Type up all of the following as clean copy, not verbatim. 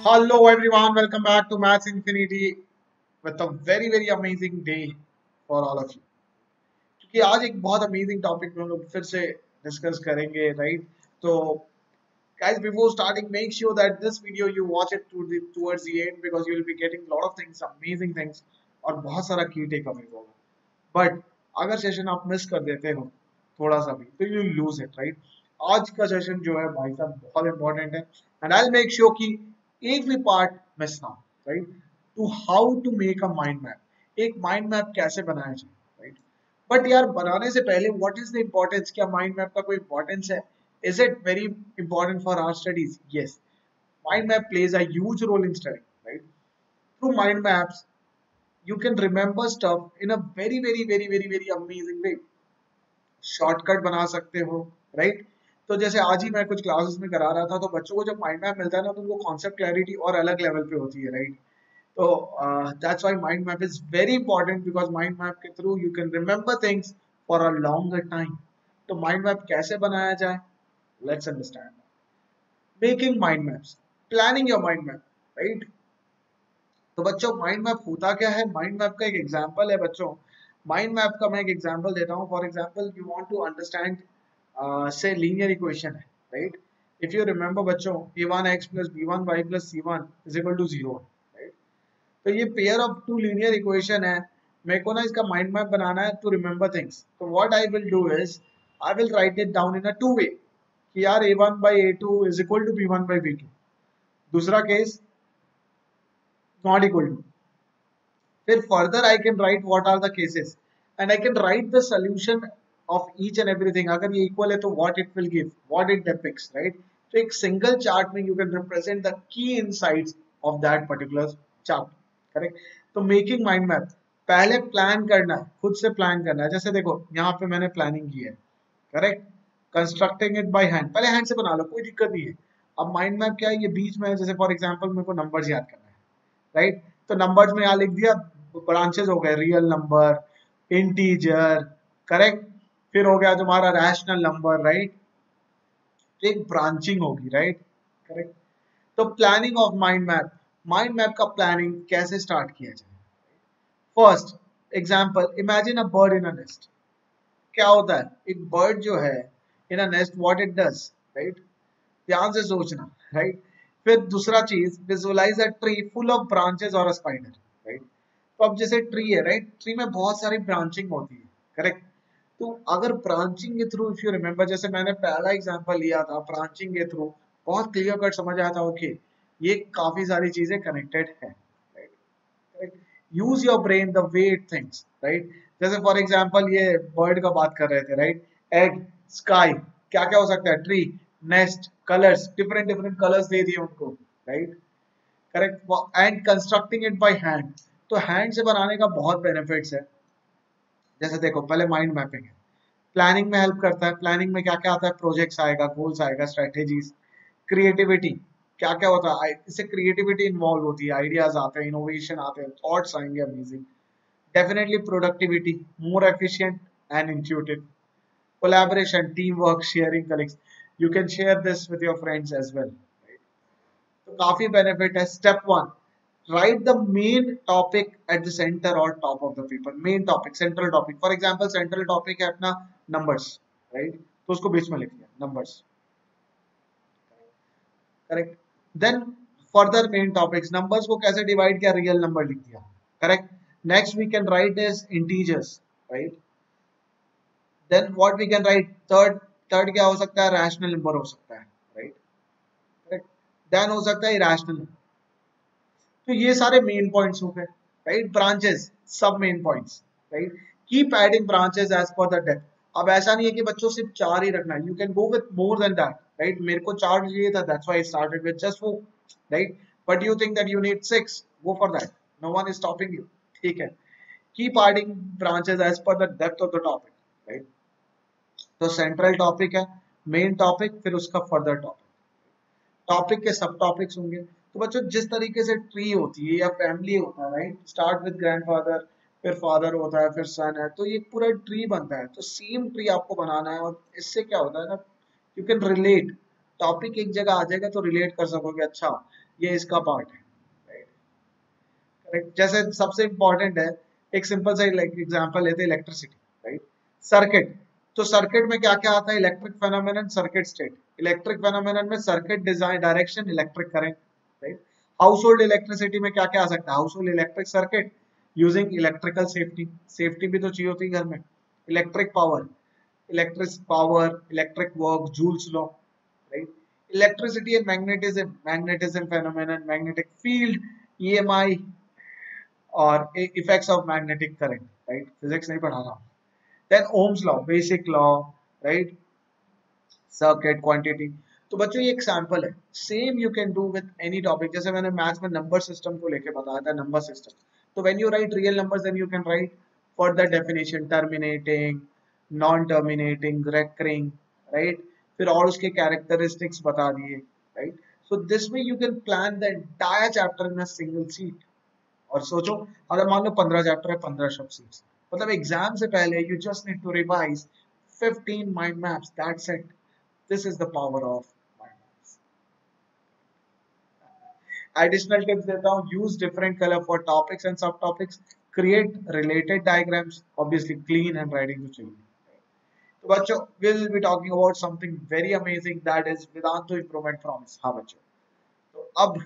Hello everyone, welcome back to Maths Infinity with a very amazing day for all of you. क्योंकि आज एक बहुत amazing topic में हम लोग फिर से डिस्कस करेंगे, राइट? तो guys, before starting, make sure that this video you watch it towards the end because you will be getting a lot of things, amazing things और बहुत सारा की टेकअवेज होगा. बट अगर सेशन आप मिस कर देते हो थोड़ा सा भी तो यू लूज इट, राइट? आज का सेशन जो है भाई साहब बहुत इंपॉर्टेंट है एंड आई मेक श्योर कि एक भी पार्ट मिस ना हो, right? To how to make a mind map, एक माइंड मैप कैसे बनाया जाए, राइट? बट यार बनाने से पहले व्हाट इज द इम्पोर्टेंस, क्या माइंड मैप का कोई इंपॉर्टेंस है? Is it very important for our studies? Yes. Mind map plays a huge role in study, right? Through mind maps, you can remember stuff in a very amazing way. Shortcut बना सकते हो, right? तो जैसे आज ही मैं कुछ classes में करा रहा था तो बच्चों को जब माइंड मैप मिलता है ना तो उनको कॉन्सेप्ट क्लैरिटी और अलग लेवल पे होती है, राइट? तो that's why mind map is very important because mind map के through you can remember things for a longer time. तो माइंड मैप कैसे बनाया जाए, let's understand. Making mind maps, planning your mind map, right? तो बच्चों mind map होता क्या है? माइंड मैप का एक एग्जांपल है बच्चों. माइंड मैप का मैं एक एग्जांपल देता हूँ. For example you want to understand से लीनियर इक्वेशन है, राइट? इफ यू रिमेंबर बच्चों, a1x plus b1y plus c1 is equal to 0, right? तो ये pair of two linear equation है. मेरे को ना इसका माइंड मैप बनाना है टू रिमेंबर थिंग्स. तो what I will do is I will write it down in a two way कि यार a1 by a2 is equal to b1 by b2. दूसरा केस not equal to. फिर further I can write what are the cases and I can write the solution of each and everything. अगर ये equal है तो what it will give, what it depicts, right? तो एक single chart में you can represent the key insights of that particular chart, correct? तो making mind map, पहले plan करना है, खुद से प्लान करना है. जैसे देखो यहाँ पे मैंने प्लानिंग की है, correct? Constructing it by hand, पहले हैंड से बना लो, कोई दिक्कत नहीं है. अब माइंड मैप क्या है? ये बीच में, जैसे फॉर एग्जांपल मेरे को नंबर्स याद करना है, राइट? तो नंबर्स में यहाँ लिख दिया, ब्रांचेस हो गए रियल नंबर, इंटीजर, करेक्ट? फिर हो गया तुम्हारा रैशनल नंबर, राइट? एक ब्रांचिंग होगी, राइट? करेक्ट. तो planning of mind map, mind map का प्लानिंग कैसे स्टार्ट किया जाए? First example, imagine a bird in a nest. क्या होता है एक बर्ड जो है in a nest, what it does, right? ध्यान से सोचना, राइट? फिर दूसरा चीज, visualize a tree full of branches और अ स्पाइडर, राइट? तो अब जैसे ट्री है, राइट? ट्री में बहुत सारी ब्रांचिंग होती है, करेक्ट? तो अगर ब्रांचिंग के थ्रू, इफ यू रिमेंबर, जैसे मैंने पहला एग्जांपल लिया था ब्रांचिंग के थ्रू, बहुत क्लियर कट समझ आया था, ओके ये काफी सारी चीजें कनेक्टेड है, right? Use your brain the way it thinks, right? जैसे फॉर एग्जांपल ये बर्ड का बात कर रहे थे, राइट? एग, स्काई, क्या क्या हो सकता है? Tree, nest, colours, different different colours दे दिए उनको, right? Correct. And constructing it by hand, तो हैंड से बनाने का बहुत बेनिफिट्स है. जैसे देखो पहले माइंड मैपिंग है, प्लानिंग में हेल्प करता है. प्लानिंग में क्या क्या आता है? प्रोजेक्ट्स आएगा, गोल्स आएगा, स्ट्रेटेजीज, क्रिएटिविटी, क्या क्या होता है इससे? क्रिएटिविटी इन्वॉल्व होती है, आइडियाज आते हैं, इनोवेशन आते हैं, थॉट्स आएंगे amazing. Definitely productivity, more efficient and intuitive. Collaboration, team work, sharing colleagues, you can share this with your friends as well. तो काफी बेनिफिट है. Step one, write the main topic at the centre और top of the paper. Main topic, central topic. For example central topic है अपना numbers, right? तो उसको बीच में लिख दिया, numbers, correct? Then further main topics, numbers को कैसे डिवाइड किया? रियल नंबर लिख दिया, correct? Next we can write is integers, right? Then what we can write? Third, third क्या हो सकता है? रैशनल नंबर हो सकता है, राइट? करेक्ट. देन हो सकता है इरेशनल. तो ये सारे मेन पॉइंट्स हो गए, राइट? ब्रांचेस, सब main points, right? Keep adding branches as per the depth. अब ऐसा नहीं है कि बच्चों सिर्फ चार ही रखना है, you can go with more than that, right? मेरे को चार चाहिए था, that's why I started with just 4, right? But you think that you need 6, go for that, no one is stopping you, ठीक है? Keep adding branches as per the depth of the topic, right? तो central topic है, main topic, फिर उसका further topic, topic के सब topics होंगे. तो बच्चों जिस तरीके से ट्री होती है या फैमिली होता है, राइट? स्टार्ट विद ग्रैंडफादर, फिर फादर होता है, फिर सन है, तो ये पूरा ट्री बनता है. तो सेम ट्री आपको बनाना है और इससे क्या होता है ना, यू कैन रिलेट. टॉपिक एक जगह आ जाएगा तो रिलेट कर सकोगे, अच्छा ये इसका पार्ट है, राइट। करेक्ट। जैसे सबसे इंपॉर्टेंट है, एक सिंपल सा एग्जांपल लेते हैं, इलेक्ट्रिसिटी, राइट। सर्किट, तो सर्किट में क्या क्या आता है, electric phenomenon, circuit state. Electric phenomenon में circuit design, direction, electric current, right. Household electricity में क्या क्या आ सकता है, household electric circuit using electrical safety, safety भी तो चाहिए होती है घर में। Electric power, electric work, Joule's law, right? Electricity and magnetism phenomenon, magnetic field, EMI, और effects of magnetic current, right? Physics नहीं पढ़ा रहा हूँ. Then Ohm's law, basic law, right? Circuit, quantity. तो बच्चों ये एग्जाम्पल है, same you can do with any topic. जैसे मैंने मैथ्स में नंबर सिस्टम को लेके बताया था, नंबर सिस्टम, तो when you write real numbers then you can write for the definition, terminating, non terminating, recurring, right. फिर और उसके कैरेक्टरिस्टिक्स बता दिए, right. So this way you can plan the entire chapter in a single sheet. और सोचो, अगर मान लो 15 chapter है, 15 सब सीट्स, मतलब एग्जाम से पहले you just need to revise 15 mind maps, that's it. This is the power of mind maps. Additional tips देता हूँ, use different color for topics and subtopics, create related diagrams, obviously clean handwriting to चाहिए। तो बच्चों we'll be talking about something very amazing, that is Vedantu improvement promise। हाँ बच्चों, तो अब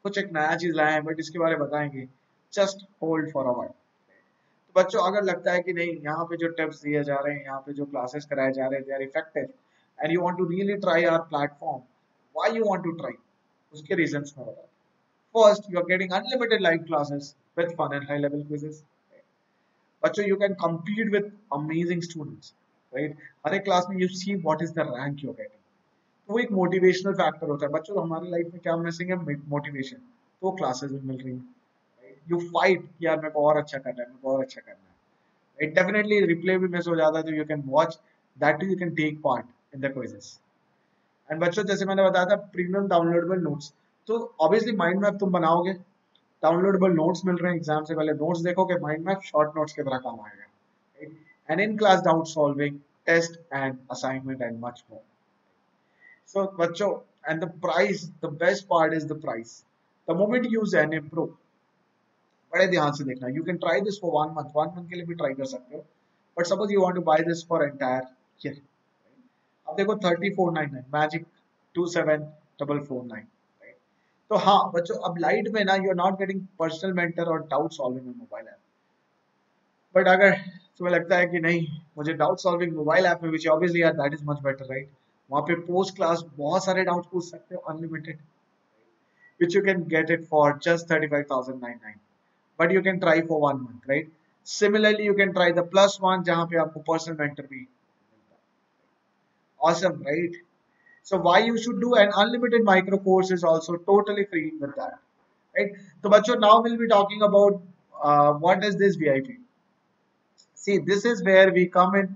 कुछ एक नया चीज लाए हैं, बट इसके बारे में बताएंगे, just hold for a while. तो बच्चों अगर लगता है कि नहीं, यहाँ पे जो टिप्स दिए जा रहे हैं, यहाँ पे जो क्लासेस कराए जा रहे हैं, they are effective and you want to really try our platform, why you want to try, उसके reasons मैं बताता हूँ। First, you are getting unlimited live classes with fun and high level quizzes। बच्चों you can compete with amazing students, right? हर एक class में you see what is the rank you are getting, तो वो एक motivational factor होता है बच्चों। हमारी लाइफ में क्या मिसिंग है, मोटिवेशन, तो क्लासेस में मिल रही है। यू फाइट कि यार मेरे को और अच्छा करना है, मेरे को और अच्छा करना है। इट डेफिनेटली रिप्ले भी मिस हो जाता है, तो you can watch that, you can take part in the quizzes. And बच्चों जैसे मैंने बताया था, प्रीमियम डाउनलोडेबल नोट्स, तो ऑब्वियसली माइंड मैप तुम बनाओगे, डाउनलोडेबल नोट्स मिल रहे हैं, एग्जाम से पहले नोट्स देखोगे, माइंड मैप शॉर्ट नोट्स की तरह काम आएगा, and in class doubt solving, test and assignment and much more. So बच्चों, and the price, the best part is the price. The moment you use NM Pro, बड़े ध्यान से देखना, you can try this for 1 month, 1 month के लिए भी try कर सकते हो, but suppose you want to buy this for entire year, अब देखो 3499 मैजिक 27449, राइट। तो हाँ बच्चों, अब लाइट में ना, you are not getting personal mentor और डाउट सॉल्विंग में मोबाइल ऐप, बट अगर तुम्हें लगता है कि नहीं, मुझे डाउट सॉल्विंग मोबाइल ऐप में, विच ऑब्वियसली यार that is much better, right. वहाँ पे पोस्ट क्लास बहुत सारे डाउट पूछ सकते हो, unlimited, which you can get it for just 35,999, but you can try for 1 month, right? Similarly, you can try the plus one, जहाँ पे आपको personal mentor भी मिलता है। Awesome, right? So why you should do an unlimited micro course is also totally free with that, right? So बच्चों, now we'll be talking about what is this VIP. See, this is where we come in,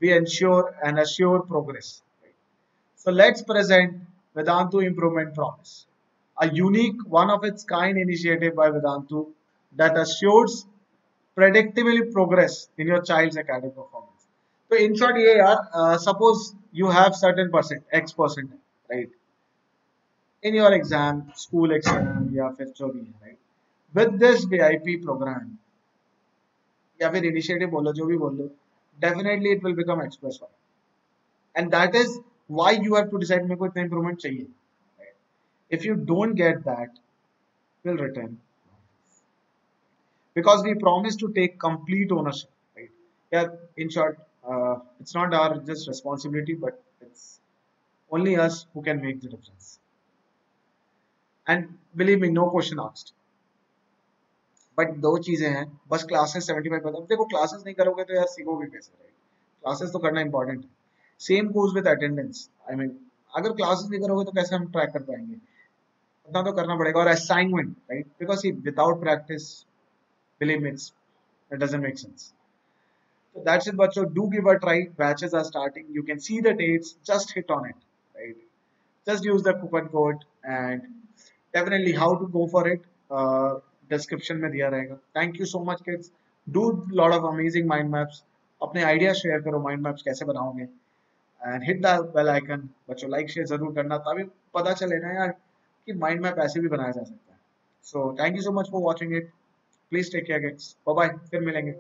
we ensure and assure progress. Right? So let's present Vedantu Improvement Promise, a unique, one of its kind initiative by Vedantu that assures predictably progress in your child's academic performance. So in short, ये यार, suppose you have certain percent, X percent, right, in your exam, school exam या फिर जो भी है, right? With this VIP program या फिर initiative बोलो, जो भी बोलो, definitely it will become express one, and that is why you have to decide मेरे को इतना improvement चाहिए, right? If you don't get that, will return, because we promise to take complete ownership, right? Yeah, in short, it's not our just responsibility, but it's only us who can make the difference. And believe me, no question asked. But दो चीजें हैं बस, classes 75%। देखो classes नहीं करोगे तो यार सीखोगे कैसे, राइट? क्लासेस तो करना इंपॉर्टेंट है। Same goes with attendance, I mean अगर क्लासेस नहीं करोगे तो कैसे हम ट्रैक कर पाएंगे, उतना तो करना पड़ेगा। और assignment, right, because without practice, believe me, it doesn't make sense. So that's it बच्चों, do give a try, batches are starting, you can see the dates, just hit on it, right? Just use the coupon code, and definitely how to go for it, description में दिया रहेगा। Thank you so much kids, do lot of amazing mind maps, अपने idea share करो, mind maps कैसे बनाओगे, and hit the bell icon. बच्चों like share जरूर करना तभी पता चले ना यार कि माइंड मैप ऐसे भी बनाया जा सकता है। So thank you so much for watching it. Please take care guys, bye bye, फिर मिलेंगे।